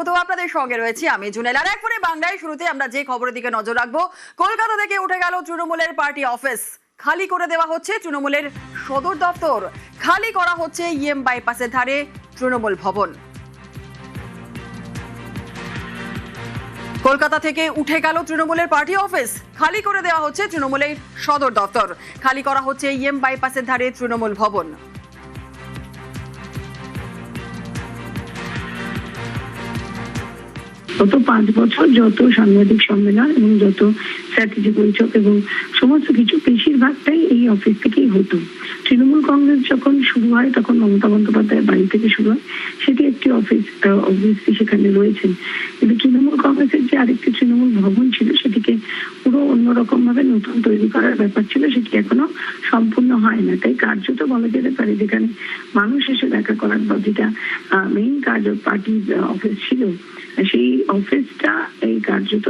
তো আপনাদের সঙ্গে রয়েছি আমি জুনেল। আর একবারে বাংলায় শুরুতে আমরা যে খবরের দিকে নজর রাখবো, কলকাতা থেকে উঠে গেল তৃণমূলের পার্টি অফিস। খালি করে দেওয়া হচ্ছে তৃণমূলের সদর দপ্তর, খালি করা হচ্ছে ইএম বাইপাসের ধারে তৃণমূল ভবন। কলকাতা থেকে উঠে গেল তৃণমূলের পার্টি অফিস, খালি করে দেওয়া হচ্ছে তৃণমূলের সদর দপ্তর, খালি করা হচ্ছে ইএম বাইপাসের ধারে তৃণমূল ভবন। গত 5 বছর যত সাংবাদিক সম্মেলন এবং যত স্ট্র্যাটেজি বৈঠক এবং সমস্ত কিছু বেশিরভাগটাই এই অফিস থেকেই হতো। তৃণমূল কংগ্রেস যখন শুরু হয় তখন মমতা বন্দ্যোপাধ্যায়ের বাড়ি থেকে শুরু হয়, সেটি একটি অফিস অবভিয়াসলি সেখানে রয়েছেন। কিন্তু তৃণমূল কংগ্রেসের যে আরেকটি তৃণমূল ভবন ছিল সেটিকে পুরো অন্যরকম ভাবে নতুন তৈরি করার ব্যাপার ছিল, সেটি এখনো সম্পূর্ণ হয় না। তাই কার্যত বলা যেতে পারে যেখানে মানুষ এসে দেখা করার বা যেটা মেইন কাজ পার্টির অফিস ছিল, সেই অফিসটা এই কার্যত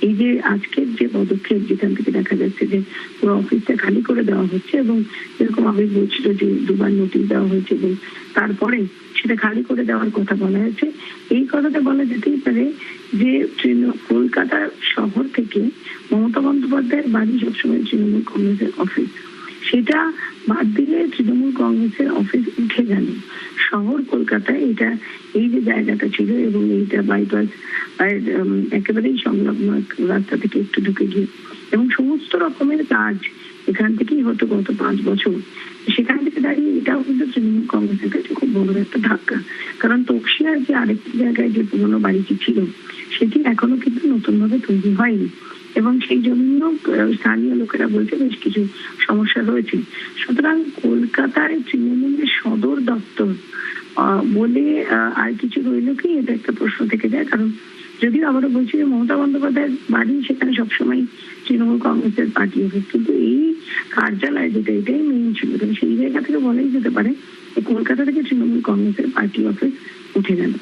এই যে আজকের যে পদক্ষেপ, যেখান থেকে দেখা যাচ্ছে যে পুরো অফিসটা খালি করে দেওয়া হচ্ছে এবং এরকম আগে বলছিল যে 2বার নোটিশ দেওয়া হয়েছে এবং তারপরে সেটা খালি করে দেওয়ার কথা বলা হয়েছে। এই কথাটা বলা যেতেই পারে যে কলকাতা শহর থেকে মমতা বন্দ্যোপাধ্যায়ের বাড়ি সবসময় তৃণমূল কংগ্রেসের অফিস, সেটা বাদ দিলে তৃণমূল কংগ্রেসের অফিস উঠে গেল শহর কলকাতায়। এটা এই যে জায়গাটা ছিল এবং এইটা বাইপাস একেবারেই সংলগ্ন রাস্তা থেকে একটু ঢুকে গিয়ে এবং সমস্ত রকমের কাজ এখান থেকেই হতো গত 5 বছর। সেখান থেকে দাঁড়িয়ে এটাও কিন্তু তৃণমূল কংগ্রেসের কাছে খুব বড় একটা ধাক্কা, কারণ তকসিয়ার যে আরেকটি জায়গায় যে পুরোনো বাড়িটি ছিল সেটি এখনো কিন্তু নতুন ভাবে তৈরি হয়নি এবং সেই জন্য স্থানীয় লোকেরা বলছে বেশ কিছু সমস্যা রয়েছে। সুতরাং কলকাতায় তৃণমূলের সদর দপ্তর বলে আর কিছু রইল কি, এটা একটা প্রশ্ন থেকে যায়। কারণ যদিও আবারও বলছি যে মমতা বন্দ্যোপাধ্যায়ের বাড়ি সেখানে সবসময় তৃণমূল কংগ্রেসের পার্টি অফিস, কিন্তু এই কার্যালয় যেটা এটাই মেইন ছিল, সেই জায়গা থেকে বলাই যেতে পারে কলকাতা থেকে তৃণমূল কংগ্রেসের পার্টি অফিস উঠে গেল।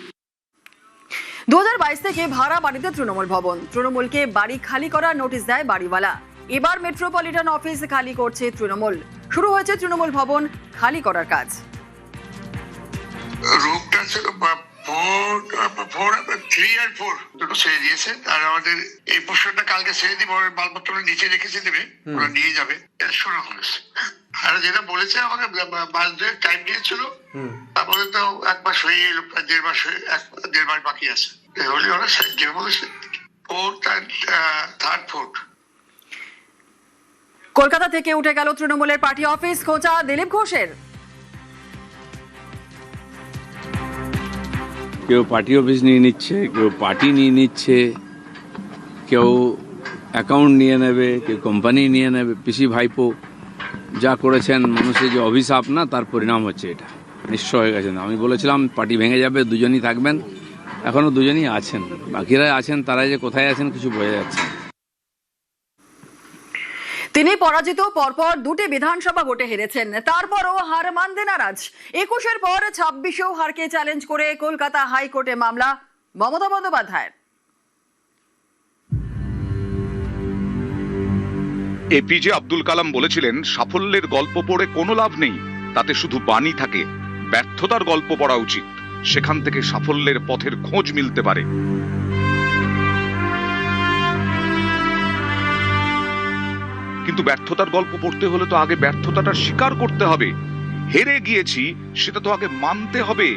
2022 থেকে ভাড়া বাড়িতে তৃণমূল ভবন, তৃণমূলকে বাড়ি খালি করার নোটিশ দেয় বাড়িওয়ালা। এবার মেট্রোপলিটন অফিস খালি করছে তৃণমূল, শুরু হয়েছে তৃণমূল ভবন খালি করার কাজ। রূপটা ছিল 4 3 আর 4 দুটো ছেড়ে দিয়েছে, আর আমাদের এই পোস্টারটা কালকে ছেড়ে দিব, মালপত্র নিচে রেখেছে দেবে, ওরা নিয়ে যাবে, শুরু হয়েছে। আর যেটা বলেছে আমাকে 5 দিনের টাইম দিয়েছিল, তারপরে তো 1 মাস হয়ে গেল, 1.5 মাস বাকি আছে। হলে ওরা যে বলেছে 4th and 3rd. কলকাতা থেকে উঠে গেল তৃণমূলের পার্টি অফিস, খোঁচা দিলীপ ঘোষের। কেউ পার্টি অফিস নিয়ে নিচ্ছে, কেউ পার্টি নিয়ে নিচ্ছে, কেউ অ্যাকাউন্ট নিয়ে নেবে, কেউ কোম্পানি নিয়ে নেবে। পিসি ভাইপো যা করেছেন, মানুষের যে অভিশাপ না, তার পরিণাম হচ্ছে এটা। নিশ্চয় হয়ে গেছেন। আমি বলেছিলাম পার্টি ভেঙে যাবে, দুজনই থাকবেন, এখনো দুজনই আছেন, বাকিরা আছেন, তারা যে কোথায় আছেন কিছু বোঝা যাচ্ছে। তিনি পরাজিত, পরপর 2টি বিধানসভা ভোটে হেরেছেন, তারপরও হার মানতে নারাজ। 21-এর পর 26-এও হারকে চ্যালেঞ্জ করে কলকাতা হাইকোর্টে মামলা মমতা বন্দ্যোপাধ্যায়ের। এপিজে আব্দুল কালাম বলেছিলেন, সাফল্যের গল্প পড়ে কোনো লাভ নেই, তাতে শুধু বাণী থাকে। ব্যর্থতার গল্প পড়া উচিত, সেখান থেকে সাফল্যের পথের খোঁজ মিলতে পারে। কিন্তু ব্যর্থতার গল্প পড়তে হলে তো আগে ব্যর্থতাটা স্বীকার করতে হবে। হেরে গিয়েছি সেটা তো আগে মানতে হবে।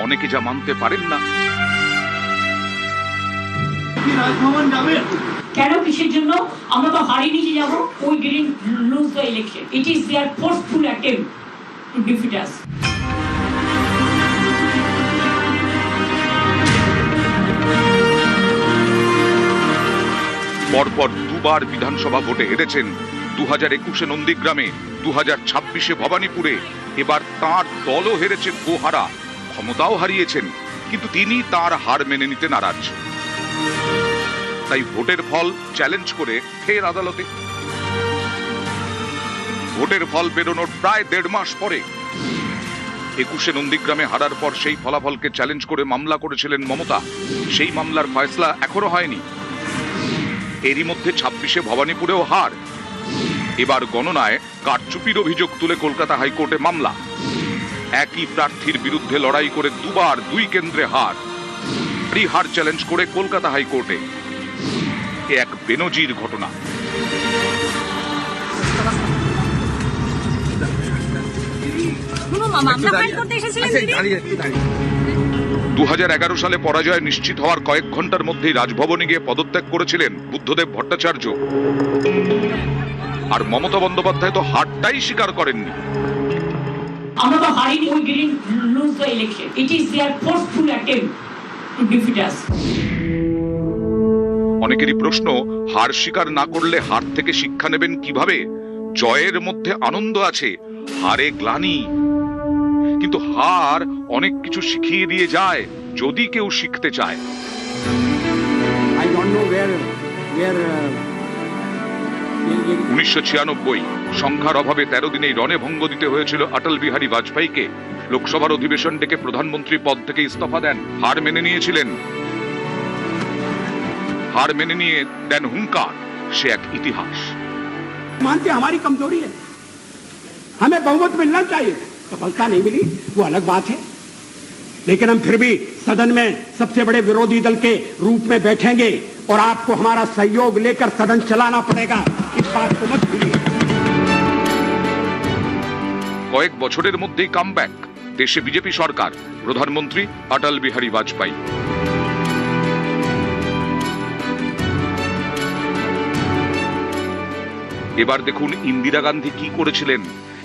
অনেকে যা মানতে পারেন না। কেন, কিসের জন্য? আমরা তো হারিয়ে নিয়ে যাবো। We didn't lose the election. It is their forceful attempt to defeat us. পরপর 2বার বিধানসভা ভোটে হেরেছেন। 2021-এ নন্দীগ্রামে, 2026-এ ভবানীপুরে। এবার তাঁর দলও হেরেছে গোহারা, ক্ষমতাও হারিয়েছেন, কিন্তু তিনি তার হার মেনে নিতে নারাজ। তাই ভোটের ফল চ্যালেঞ্জ করে ফের আদালতে। ভোটের ফল বেরোনোর প্রায় 1.5 মাস পরে 21-এ নন্দীগ্রামে হারার পর সেই ফলাফলকে চ্যালেঞ্জ করে মামলা করেছিলেন মমতা। সেই মামলার ফয়সলা এখনো হয়নি। এরই মধ্যে 26-এ ভবানীপুরেও হার। এবার গণনায় কারচুপির অভিযোগ তুলে কলকাতা হাইকোর্টে মামলা। একই প্রার্থীর বিরুদ্ধে লড়াই করে 2বার 2 কেন্দ্রে হার। তারই হার চ্যালেঞ্জ করে কলকাতা হাইকোর্টে। এ এক বেনজির ঘটনা। মামলা ফাইল করতে এসেছিলেন দিদি? 2011 সালে পরাজয় নিশ্চিত হওয়ার কয়েক ঘন্টার মধ্যেই রাজভবনে গিয়ে পদত্যাগ করেছিলেন বুদ্ধদেব ভট্টাচার্য। আর মমতা বন্দ্যোপাধ্যায় তো হারটাই স্বীকার করেননি। আমরা তো হারিনি, we didn't lose the election. It is their forceful attempt to defeat us. অনেকেরই প্রশ্ন, হার স্বীকার না করলে হার থেকে শিক্ষা নেবেন কিভাবে? জয়ের মধ্যে আনন্দ আছে, হারে গ্লানি। কিন্তু হার অনেক কিছু শিখিয়ে দিয়ে যায় যদি কেউ শিখতে চায়। I don't know where 1996 সংখ্যার অভাবে 13 দিনেই রণভঙ্গ দিতে হয়েছিল অটল বিহারী বাজপেয়ীকে। লোকসভার অধিবেশন ডেকে প্রধানমন্ত্রী পদ থেকে ইস্তফা দেন। হার মেনে নিয়েছিলেন, হার মেনে নিয়ে দেন হুঙ্কার। সে এক ইতিহাস। मानते हमारी कमजोरी है, हमें बहुमत मिलना चाहिए। सफलता नहीं मिली वो अलग बात है, लेकिन हम फिर भी सदन में सबसे बड़े विरोधी दल के रूप में बैठेंगे और आपको हमारा सहयोग लेकर सदन चलाना पड़ेगा, इस बात को मत भूलिए। কয়েক বছরের মধ্যেই কামব্যাক, দেশে বিজেপি সরকার, প্রধানমন্ত্রী অটল বিহারী বাজপেয়ী। এবার দেখুন ইন্দিরা গান্ধী কি করেছিলেন।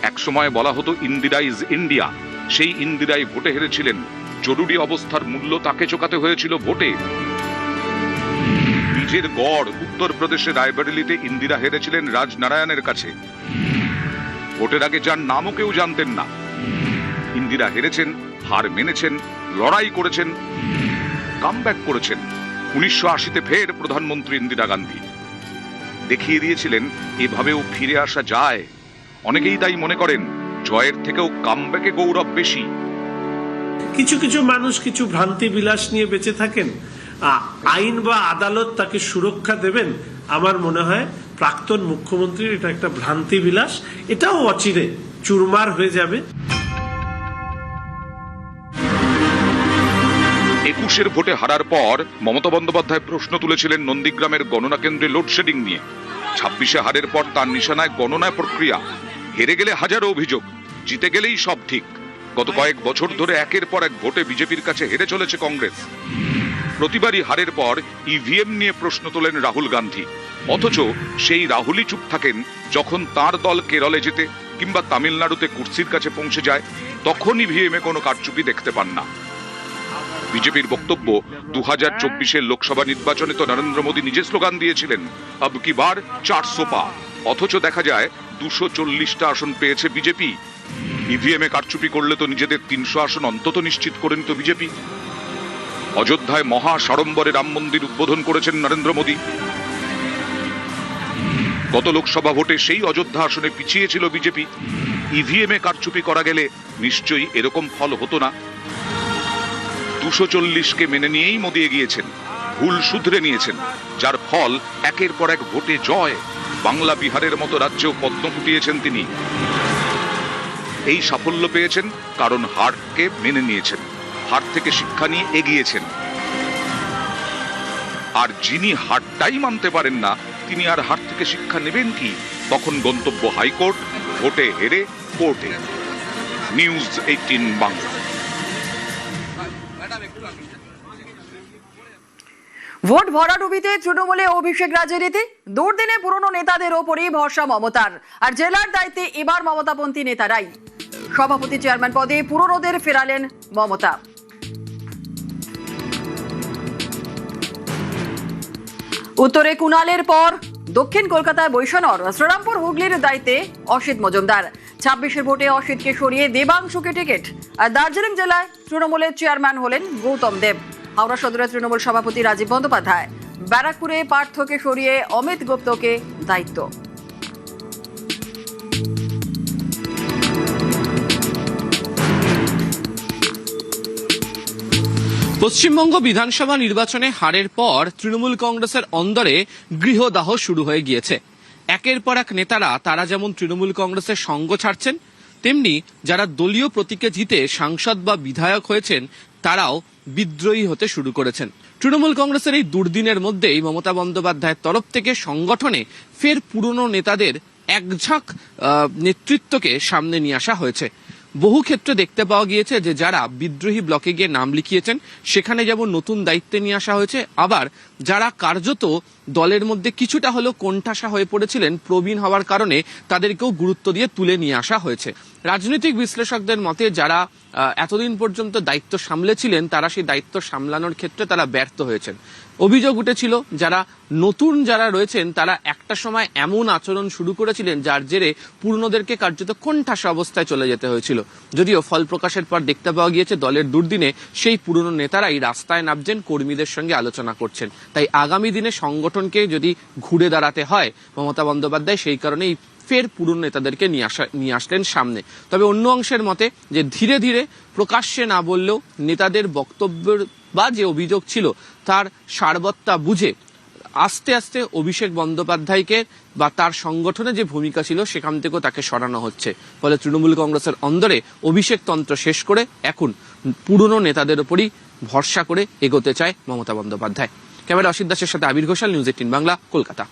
একসময় বলা হতো ইন্দিরা ইজ ইন্ডিয়া, সেই ইন্দিরাই ভোটে হেরেছিলেন। জরুরি অবস্থার মূল্য তাকে চোকাতে হয়েছিল ভোটে। নিজের গড় উত্তরপ্রদেশের রায়বেরেলিতে ইন্দিরা হেরেছিলেন রাজনারায়ণের কাছে। ভোটের আগে যার নামও কেউ জানতেন না। ইন্দিরা হেরেছেন, হার মেনেছেন, লড়াই করেছেন, কামব্যাক করেছেন। 1980-তে ফের প্রধানমন্ত্রী ইন্দিরা গান্ধী দেখিয়ে দিয়েছিলেন এভাবেও ফিরে আসা যায়। অনেকেই তাই মনে করেন জয়ের থেকেও কামব্যাকে গৌরব বেশি। কিছু কিছু মানুষ কিছু ভ্রান্তি বিলাস নিয়ে বেঁচে থাকেন, আইন বা আদালত তাকে সুরক্ষা দেবেন। আমার মনে হয় প্রাক্তন মুখ্যমন্ত্রীর এটা একটা ভ্রান্তি বিলাস, এটাও অচিরে চুরমার হয়ে যাবে। 21-এর ভোটে হারার পর মমতা বন্দ্যোপাধ্যায় প্রশ্ন তুলেছিলেন নন্দীগ্রামের গণনা কেন্দ্রে লোডশেডিং নিয়ে। 26-এ হারের পর তার নিশানায় গণনা প্রক্রিয়া। হেরে গেলে হাজারো অভিযোগ, জিতে গেলেই সব ঠিক। গত কয়েক বছর ধরে একের পর এক ভোটে বিজেপির কাছে হেরে চলেছে কংগ্রেস। প্রতিবারই হারের পর ইভিএম নিয়ে প্রশ্ন তোলেন রাহুল গান্ধী। অথচ সেই রাহুলই চুপ থাকেন যখন তার দল কেরলে যেতে কিংবা তামিলনাড়ুতে কুর্সির কাছে পৌঁছে যায়, তখন ইভিএমে কোনো কারচুপি দেখতে পান না। বিজেপির বক্তব্য, 2024-এর লোকসভা নির্বাচনে তো নরেন্দ্র মোদী নিজে স্লোগান দিয়েছিলেন আব কি বার 400 পার। অথচ দেখা যায় 240টা আসন পেয়েছে বিজেপি। ইভিএমে কারচুপি করলে তো নিজেদের 300 আসন অন্তত নিশ্চিত করে নিত বিজেপি। অযোধ্যায় মহা সাড়ম্বরে রাম মন্দির উদ্বোধন করেছেন নরেন্দ্র মোদী। গত লোকসভা ভোটে সেই অযোধ্যা আসনে পিছিয়ে ছিল বিজেপি। ইভিএমে কারচুপি করা গেলে নিশ্চয়ই এরকম ফল হতো না। 240কে মেনে নিয়েই মোদী এগিয়েছেন, ভুল শুধরে নিয়েছেন, যার ফল একের পর এক ভোটে জয়। বাংলা বিহারের মতো রাজ্যেও পদ্ম ফুটিয়েছেন তিনি। এই সাফল্য পেয়েছেন কারণ হারকে মেনে নিয়েছেন, হার থেকে শিক্ষা নিয়ে এগিয়েছেন। আর যিনি হারটাই মানতে পারেন না, তিনি আর হার থেকে শিক্ষা নেবেন কি? তখন গন্তব্য হাইকোর্ট, ভোটে হেরে কোর্টে। নিউজ 18 বাংলা। ভোট ভরাডুবিতে তৃণমূলে অভিষেক রাজনীতি, দুর্দিনে পুরনো নেতাদের ওপরই ভরসা মমতার। আর জেলার দায়িত্বে এবার মমতাপন্থী নেতারাই। সভাপতি চেয়ারম্যান পদে পুরনোদের ফেরালেন মমতা। উত্তরে কুণালের পর দক্ষিণ কলকাতায় বৈষ্ণর, শ্রীরামপুর হুগলির দায়িত্বে অসিত মজুমদার। 26-এর ভোটে অসিতকে সরিয়ে দেবাংশুকে টিকিট। আর দার্জিলিং জেলায় তৃণমূলের চেয়ারম্যান হলেন গৌতম দেব। হাওড়া সদরের তৃণমূল সভাপতি রাজীব বন্দ্যোপাধ্যায়। ব্যারাকপুরে পার্থকে সরিয়ে অমিত গুপ্তকে দায়িত্ব। পশ্চিমবঙ্গ বিধানসভা নির্বাচনে হারের পর তৃণমূল কংগ্রেসের অন্দরে গৃহদাহ শুরু হয়ে গিয়েছে। একের পর এক নেতারা তারা যেমন তৃণমূল কংগ্রেসের সঙ্গ ছাড়ছেন, তেমনি যারা দলীয় প্রতীকে জিতে সাংসদ বা বিধায়ক হয়েছেন তারাও বিদ্রোহী হতে শুরু করেছেন। তৃণমূল কংগ্রেসের এই দুর্দিনের মধ্যেই মমতা বন্দ্যোপাধ্যায়ের তরফ থেকে সংগঠনে ফের পুরনো নেতাদের একঝাঁক নেতৃত্বকে সামনে নিয়ে আসা হয়েছে। বহু ক্ষেত্রে দেখতে পাওয়া গিয়েছে যে যারা বিদ্রোহী ব্লকে গিয়ে নাম লিখিয়েছেন সেখানে যেমন নতুন দায়িত্বে নিয়ে আসা হয়েছে, আবার যারা কার্যত দলের মধ্যে কিছুটা হলেও কোণঠাসা হয়ে পড়েছিলেন প্রবীণ হওয়ার কারণে তাদেরকেও গুরুত্ব দিয়ে তুলে নিয়ে আসা হয়েছে। রাজনৈতিক বিশ্লেষকদের মতে যারা এতদিন পর্যন্ত দায়িত্ব সামলেছিলেন তারা সেই দায়িত্ব সামলানোর ক্ষেত্রে তারা ব্যর্থ হয়েছেন। অভিযোগ উঠেছিল যারা নতুন যারা রয়েছেন তারা একটা সময় এমন আচরণ শুরু করেছিলেন যার জেরে পুরনোদেরকে কার্যত কোণঠাসা অবস্থায় চলে যেতে হয়েছিল। যদিও ফল প্রকাশের পর দেখতে পাওয়া গিয়েছে দলের দুর্দিনে সেই পুরনো নেতারাই রাস্তায় নামছেন, কর্মীদের সঙ্গে আলোচনা করছেন। তাই আগামী দিনে সংগঠনকে যদি ঘুরে দাঁড়াতে হয় মমতা বন্দ্যোপাধ্যায় সেই কারণেই ফের পুরনো নেতাদেরকে নিয়ে আসলেন সামনে। তবে অন্য অংশের মতে যে ধীরে ধীরে প্রকাশ্যে না বললেও নেতাদের বক্তব্যের বা যে অভিযোগ ছিল তার সারবত্তা বুঝে আস্তে আস্তে অভিষেক বন্দ্যোপাধ্যায়কে বা তার সংগঠনে যে ভূমিকা ছিল সেখান থেকেও তাকে সরানো হচ্ছে। ফলে তৃণমূল কংগ্রেসের অন্দরে অভিষেক তন্ত্র শেষ করে এখন পুরনো নেতাদের উপরই ভরসা করে এগোতে চায় মমতা বন্দ্যোপাধ্যায়। ক্যামেরা অসিত দাসের সাথে আবির ঘোষাল, নিউজ 18 বাংলা, কলকাতা।